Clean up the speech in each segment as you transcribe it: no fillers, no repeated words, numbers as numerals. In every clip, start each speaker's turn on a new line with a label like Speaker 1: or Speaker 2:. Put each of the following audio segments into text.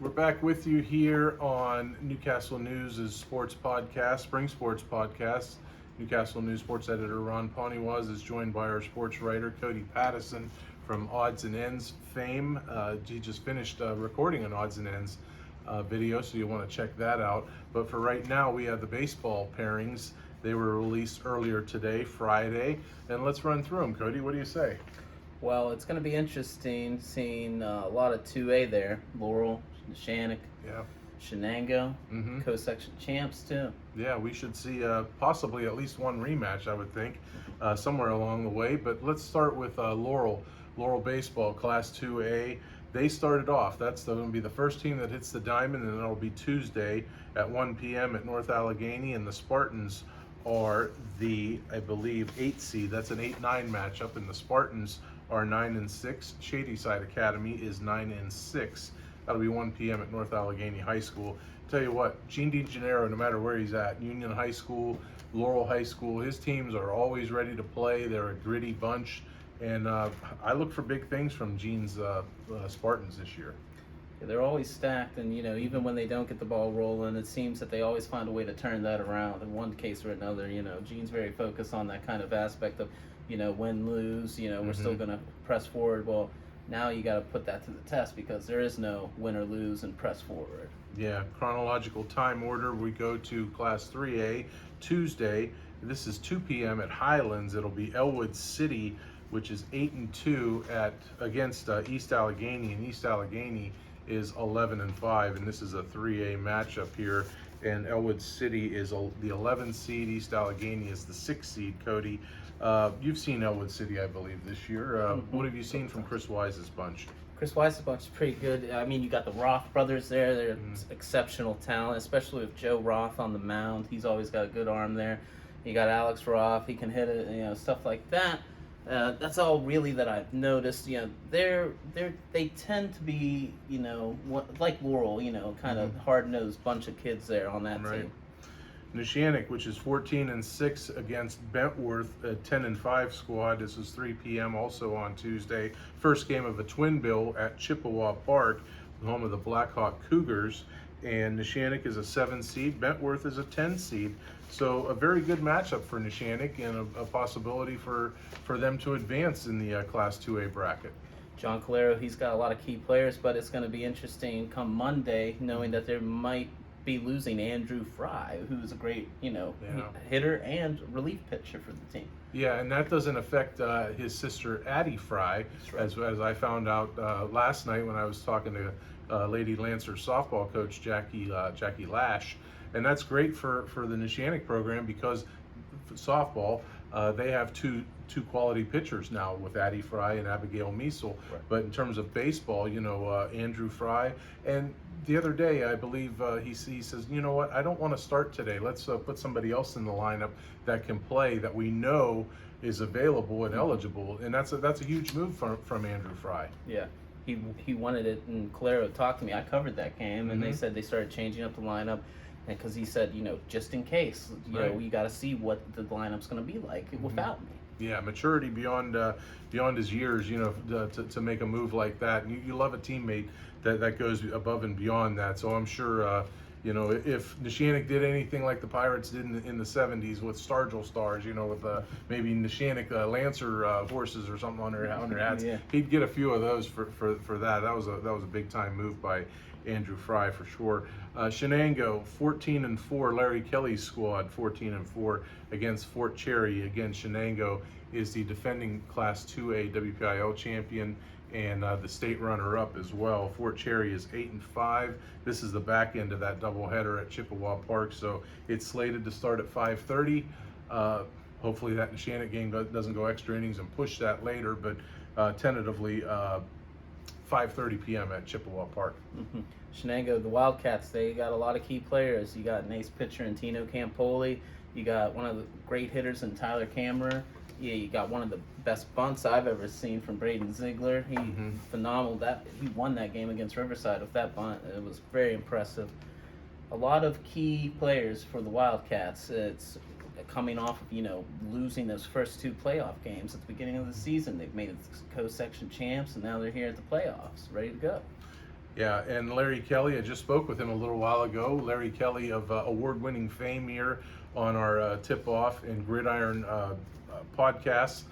Speaker 1: We're back with you here on Newcastle News' sports podcast, Spring Sports Podcast. Newcastle News sports editor Ron Poniewasz is joined by our sports writer Cody Pattison from Odds and Ends fame. He just finished recording an Odds and Ends video, so you want to check that out. But for right now, we have the baseball pairings. They were released earlier today, Friday, and let's run through them. Cody, what do you say?
Speaker 2: Well, it's going to be interesting seeing a lot of 2A there. Laurel, Neshannock,
Speaker 1: Yeah.
Speaker 2: Shenango, co-section champs too.
Speaker 1: Yeah, we should see possibly at least one rematch, I would think, somewhere along the way. But let's start with Laurel Baseball, Class 2A. They started off. That's going to be the first team that hits the diamond, and it'll be Tuesday at 1 p.m. at North Allegheny. And the Spartans are the, I believe, 8 seed. That's an 8-9 matchup, and the Spartans are 9-6. Shadyside Academy is 9-6. That'll be 1 p.m. at North Allegheny High School. Tell you what, Gene DeGennaro, no matter where he's at, Union High School, Laurel High School, his teams are always ready to play. They're a gritty bunch, and I look for big things from Gene's Spartans this year.
Speaker 2: Yeah, they're always stacked, and even when they don't get the ball rolling, it seems that they always find a way to turn that around. In one case or another, Gene's very focused on that kind of aspect of, win, lose, we're still going to press forward. Well, now you got to put that to the test because there is no win or lose and press forward.
Speaker 1: Yeah, chronological time order, we go to Class 3A Tuesday. This is 2 p.m. at Highlands. It'll be Elwood City, which is 8-2 against East Allegheny, and East Allegheny is 11-5, and this is a 3A matchup here. And Elwood City is the 11 seed. East Allegheny is the 6 seed. Cody, you've seen Elwood City, I believe, this year. What have you seen from Chris Wise's bunch?
Speaker 2: Chris Wise's bunch is pretty good. I mean, you got the Roth brothers there. They're exceptional talent, especially with Joe Roth on the mound. He's always got a good arm there. You got Alex Roth. He can hit it, stuff like that. That's all really that I've noticed. They tend to be, like Laurel, kind of hard-nosed bunch of kids there on that team.
Speaker 1: Neshannock, which is 14-6 against Bentworth, a 10-5 squad. This is 3 p.m. also on Tuesday. First game of a twin bill at Chippewa Park, home of the Blackhawk Cougars. And Neshannock is a 7 seed. Bentworth is a 10 seed. So a very good matchup for Neshannock and a possibility for them to advance in the Class 2A bracket.
Speaker 2: John Calero, he's got a lot of key players, but it's going to be interesting come Monday, knowing that there might be losing Andrew Fry, who's a great, hitter and relief pitcher for the team.
Speaker 1: Yeah, and that doesn't affect his sister Addie Fry,
Speaker 2: right.
Speaker 1: as I found out last night when I was talking to Lady Lancer softball coach Jackie Lash, and that's great for the Neshannock program because for softball they have two quality pitchers now with Addie Fry and Abigail Meisel.
Speaker 2: Right.
Speaker 1: But in terms of baseball, Andrew Fry, and the other day I believe he says, you know what, I don't want to start today. Let's put somebody else in the lineup that can play, that we know is available and eligible, and that's a huge move from Andrew Fry.
Speaker 2: Yeah. He wanted it, and Calero talked to me. I covered that game, and they said they started changing up the lineup, because he said, just in case, you got to see what the lineup's going to be like without me.
Speaker 1: Yeah, maturity beyond his years, to make a move like that. And you love a teammate that goes above and beyond that. So I'm sure, if Neshannock did anything like the Pirates did in the 70s with Stargell Stars, with maybe Neshannock Lancer horses or something on their hats,
Speaker 2: Yeah.
Speaker 1: He'd get a few of those for that. That was a big time move by Andrew Fry for sure. Shenango, 14-4. Larry Kelly's squad, 14-4 against Fort Cherry. Again, Shenango is the defending Class 2A WPIAL champion and the state runner-up as well. Fort Cherry is 8-5. This is the back end of that doubleheader at Chippewa Park, so it's slated to start at 5:30. Hopefully that Neshannock game doesn't go extra innings and push that later, but tentatively 5:30 p.m. at Chippewa Park.
Speaker 2: Shenango, the Wildcats, they got a lot of key players. You got an ace pitcher in Tino Campoli. You got one of the great hitters in Tyler Kammerer. Yeah, you got one of the best bunts I've ever seen from Braden Ziegler. He phenomenal. He won that game against Riverside with that bunt. It was very impressive. A lot of key players for the Wildcats. It's coming off of losing those first 2 playoff games at the beginning of the season. They've made it co-section champs, and now they're here at the playoffs, ready to go.
Speaker 1: Yeah, and Larry Kelly, I just spoke with him a little while ago. Larry Kelly of award-winning fame here on our tip-off and gridiron podcasts.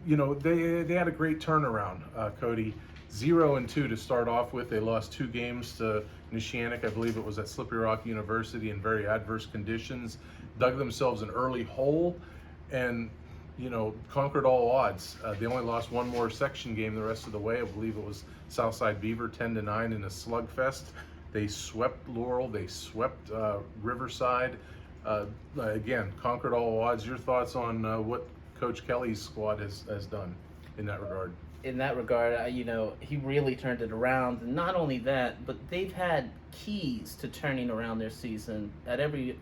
Speaker 1: You know, they had a great turnaround, Cody. 0-2 to start off with. They lost 2 games to Nishannick. I believe it was at Slippery Rock University in very adverse conditions. Dug themselves an early hole, and conquered all odds. They only lost one more section game the rest of the way. I believe it was Southside Beaver 10-9 in a slugfest. They swept Laurel. They swept Riverside. Again, conquered all odds. Your thoughts on what Coach Kelly's squad has done in that regard?
Speaker 2: In that regard, he really turned it around. And not only that, but they've had keys to turning around their season at every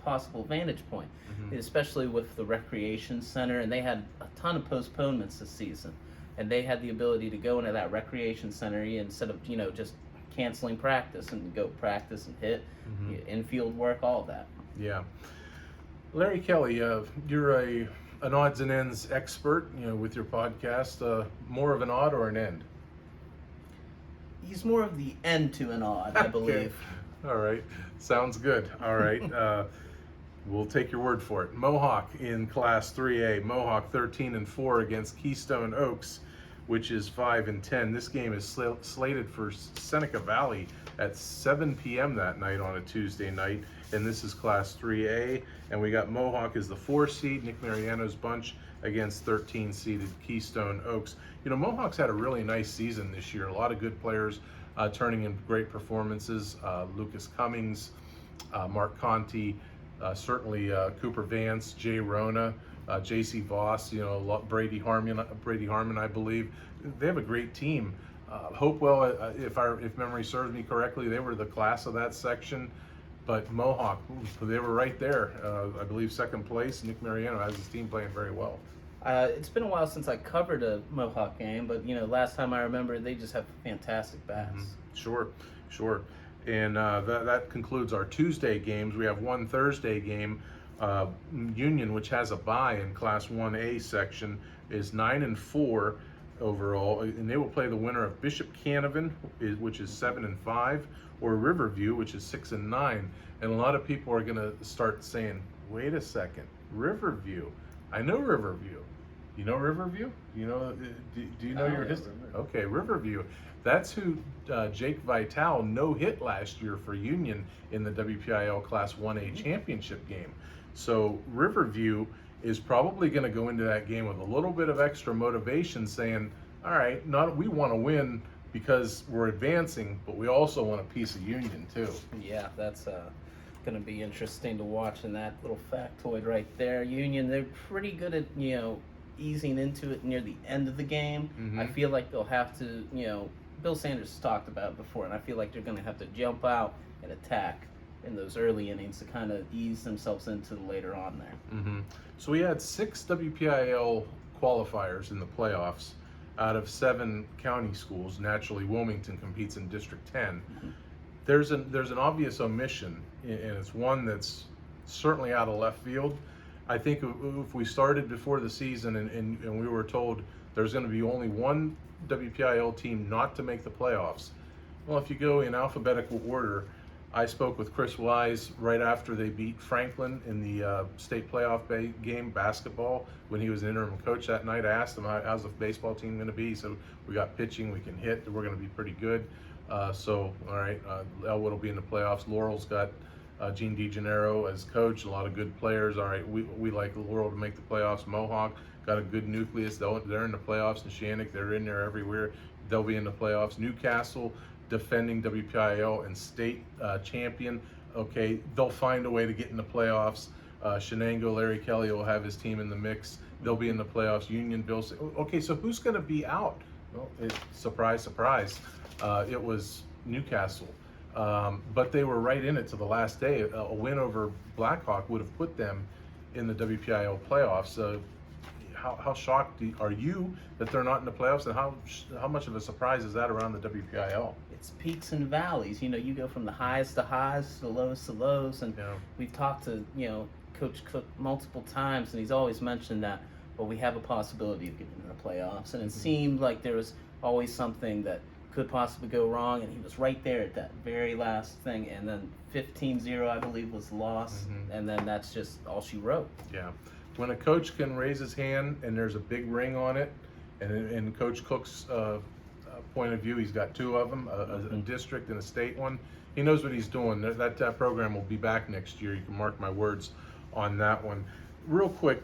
Speaker 2: possible vantage point, especially with the recreation center. And they had a ton of postponements this season, and they had the ability to go into that recreation center instead of just canceling practice and go practice and hit infield work, all of that.
Speaker 1: Yeah, Larry Kelly, you're an odds and ends expert, with your podcast. More of an odd or an end?
Speaker 2: He's more of the end to an odd, I believe.
Speaker 1: All right, sounds good. All right, we'll take your word for it. Mohawk in Class 3A. Mohawk 13-4 against Keystone Oaks, which is 5-10. This game is slated for Seneca Valley at 7 p.m. that night on a Tuesday night, and this is Class 3A. And we got Mohawk as the 4 seed, Nick Mariano's bunch against 13-seeded Keystone Oaks. Mohawk's had a really nice season this year. A lot of good players turning in great performances. Lucas Cummings, Mark Conti, certainly Cooper Vance, Jay Rona, J.C. Voss, Brady Harmon, I believe. They have a great team. Hopewell, if memory serves me correctly, they were the class of that section. But Mohawk, they were right there. I believe second place. Nick Mariano has his team playing very well.
Speaker 2: It's been a while since I covered a Mohawk game, but last time I remember, they just have fantastic bats.
Speaker 1: Sure. And that concludes our Tuesday games. We have one Thursday game. Union, which has a bye in Class 1A section, is 9-4 overall, and they will play the winner of Bishop Canavan, which is 7-5, or Riverview, which is 6-9. And a lot of people are going to start saying, "Wait a second, Riverview? I know Riverview. You know Riverview? Do you know your history?" Okay, Riverview. That's who Jake Vitale no-hit last year for Union in the WPIAL Class 1A championship game. So Riverview is probably going to go into that game with a little bit of extra motivation, saying, all right, we want to win because we're advancing, but we also want a piece of Union too.
Speaker 2: Yeah, that's going to be interesting to watch. And that little factoid right there, Union, they're pretty good at, easing into it near the end of the game. I feel like they'll have to, Bill Sanders talked about it before, and I feel like they're going to have to jump out and attack in those early innings to kind of ease themselves into the later on there.
Speaker 1: So we had 6 WPIAL qualifiers in the playoffs out of 7 county schools. Naturally, Wilmington competes in District 10. There's an obvious omission, and it's one that's certainly out of left field. I think if we started before the season and we were told there's going to be only one WPIAL team not to make the playoffs, well, if you go in alphabetical order, I spoke with Chris Wise right after they beat Franklin in the state playoff game basketball when he was interim coach that night. I asked him, how's the baseball team going to be? So we got pitching, we can hit, we're going to be pretty good. All right, Elwood will be in the playoffs. Laurel's got Gene DeGennaro as coach, a lot of good players. All right, we like Laurel to make the playoffs. Mohawk got a good nucleus. They're in the playoffs. Nishannick, they're in there everywhere. They'll be in the playoffs. Newcastle, defending WPIAL and state champion. Okay, they'll find a way to get in the playoffs. Shenango, Larry Kelly will have his team in the mix. They'll be in the playoffs. Union, Bill. Okay, so who's going to be out? Well, surprise, surprise. It was Newcastle. But they were right in it to the last day. A win over Blackhawk would have put them in the WPIAL playoffs. How shocked are you that they're not in the playoffs, and how much of a surprise is that around the WPIAL?
Speaker 2: It's peaks and valleys. You go from the highs to highs to the lows to lows, and we've talked to Coach Cook multiple times, and he's always mentioned that, well, we have a possibility of getting in the playoffs, and it seemed like there was always something that could possibly go wrong, and he was right there at that very last thing. And then 15-0, I believe, was lost, and then that's just all she wrote.
Speaker 1: Yeah. When a coach can raise his hand and there's a big ring on it, and in Coach Cook's point of view, he's got two of them, a district and a state one. He knows what he's doing. That program will be back next year. You can mark my words on that one. Real quick,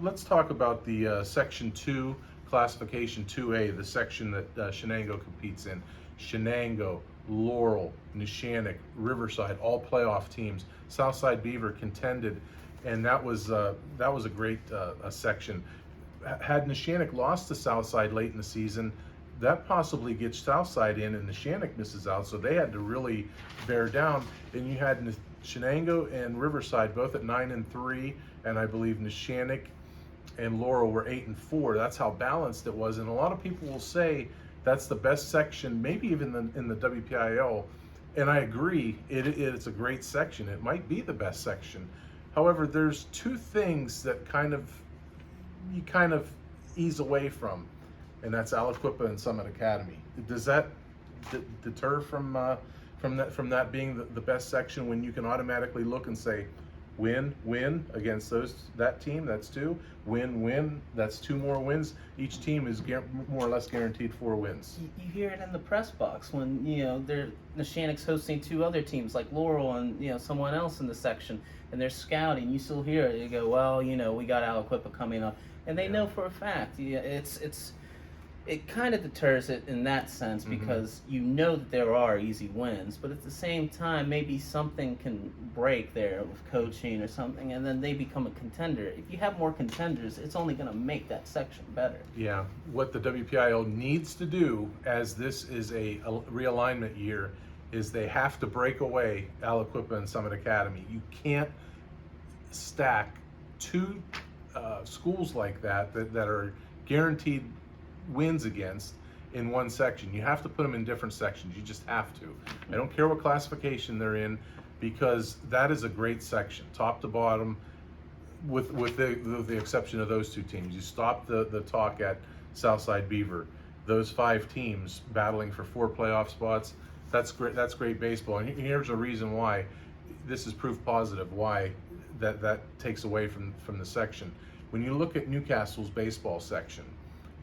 Speaker 1: let's talk about the Section 2 Classification 2A, the section that Shenango competes in. Shenango, Laurel, Neshannock, Riverside, all playoff teams. Southside Beaver contended, and that was a great section. Had Neshannock lost to Southside late in the season, that possibly gets Southside in, and Neshannock misses out, so they had to really bear down. And you had Shenango and Riverside both at 9-3, and I believe Neshannock and Laurel were 8-4. That's how balanced it was, and a lot of people will say that's the best section, maybe even in the WPIAL, and I agree. It's a great section. It might be the best section. However, there's two things that you kind of ease away from, and that's Aliquippa and Summit Academy. Does that deter from that being the best section when you can automatically look and say, win against that team? That's 2. Win, that's 2 more wins. Each team is more or less guaranteed 4 wins.
Speaker 2: You hear it in the press box when Neshannock's hosting 2 other teams like Laurel and someone else in the section, and they're scouting. You still hear it. You go, well, we got Aliquippa coming up, and they know for a fact. It kind of deters it in that sense because that there are easy wins, but at the same time, maybe something can break there with coaching or something, and then they become a contender. If you have more contenders, it's only going to make that section better.
Speaker 1: Yeah, what the WPIL needs to do, as this is a realignment year, is they have to break away Aliquippa and Summit Academy. You can't stack 2 schools like that are guaranteed wins against in one section. You have to put them in different sections. You just have to. I don't care what classification they're in, because that is a great section, top to bottom, with the exception of those 2 teams. You stop the talk at Southside Beaver. Those 5 teams battling for 4 playoff spots. That's great. That's great baseball. And here's a reason why. This is proof positive why that takes away from the section. When you look at Newcastle's baseball section,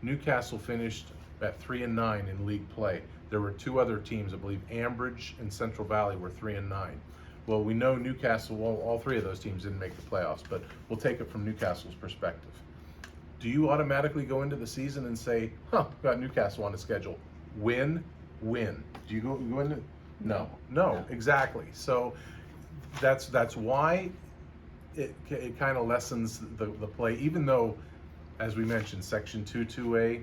Speaker 1: Newcastle finished at 3-9 in league play. There were 2 other teams, I believe Ambridge and Central Valley were 3-9. Well, we know Newcastle, all 3 of those teams didn't make the playoffs, but we'll take it from Newcastle's perspective. Do you automatically go into the season and say, got Newcastle on the schedule, win? Do you go into? No, exactly. So that's why it kind of lessens the play, even though, as we mentioned, Section 2A,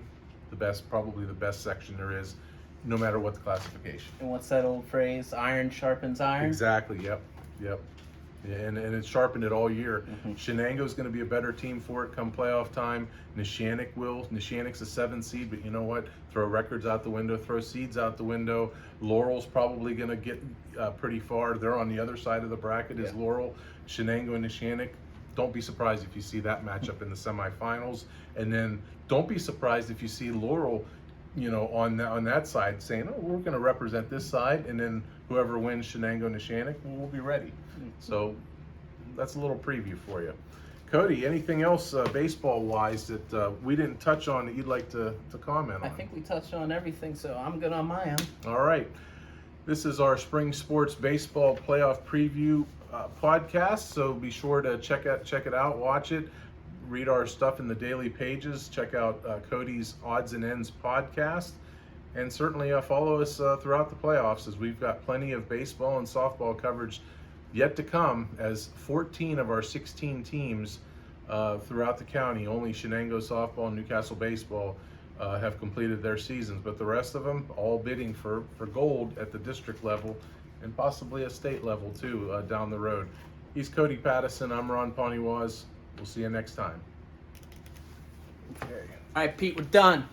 Speaker 1: probably the best section there is, no matter what the classification.
Speaker 2: And what's that old phrase? Iron sharpens iron?
Speaker 1: Exactly, yep. Yeah, and it's sharpened it all year. Shenango's going to be a better team for it come playoff time. Neshannock will. Neshannock's a 7 seed, but you know what? Throw records out the window, throw seeds out the window. Laurel's probably going to get pretty far. They're on the other side of the bracket is Laurel. Shenango and Neshannock. Don't be surprised if you see that matchup in the semifinals, and then don't be surprised if you see Laurel, on that side saying, "Oh, we're going to represent this side," and then whoever wins Shenango and Neshannock, we'll be ready. So that's a little preview for you. Cody, anything else baseball-wise that we didn't touch on that you'd like to comment on?
Speaker 2: I think we touched on everything, so I'm good on my end.
Speaker 1: All right. This is our spring sports baseball playoff preview podcast, so be sure to check it out, watch it, read our stuff in the daily pages, check out Cody's Odds and Ends podcast, and certainly follow us throughout the playoffs, as we've got plenty of baseball and softball coverage yet to come, as 14 of our 16 teams throughout the county, only Shenango softball and Newcastle baseball have completed their seasons, but the rest of them all bidding for gold at the district level and possibly a state level too down the road. He's Cody Pattison. I'm Ron Poniewasz. We'll see you next time.
Speaker 2: Okay. All right, Pete, we're done.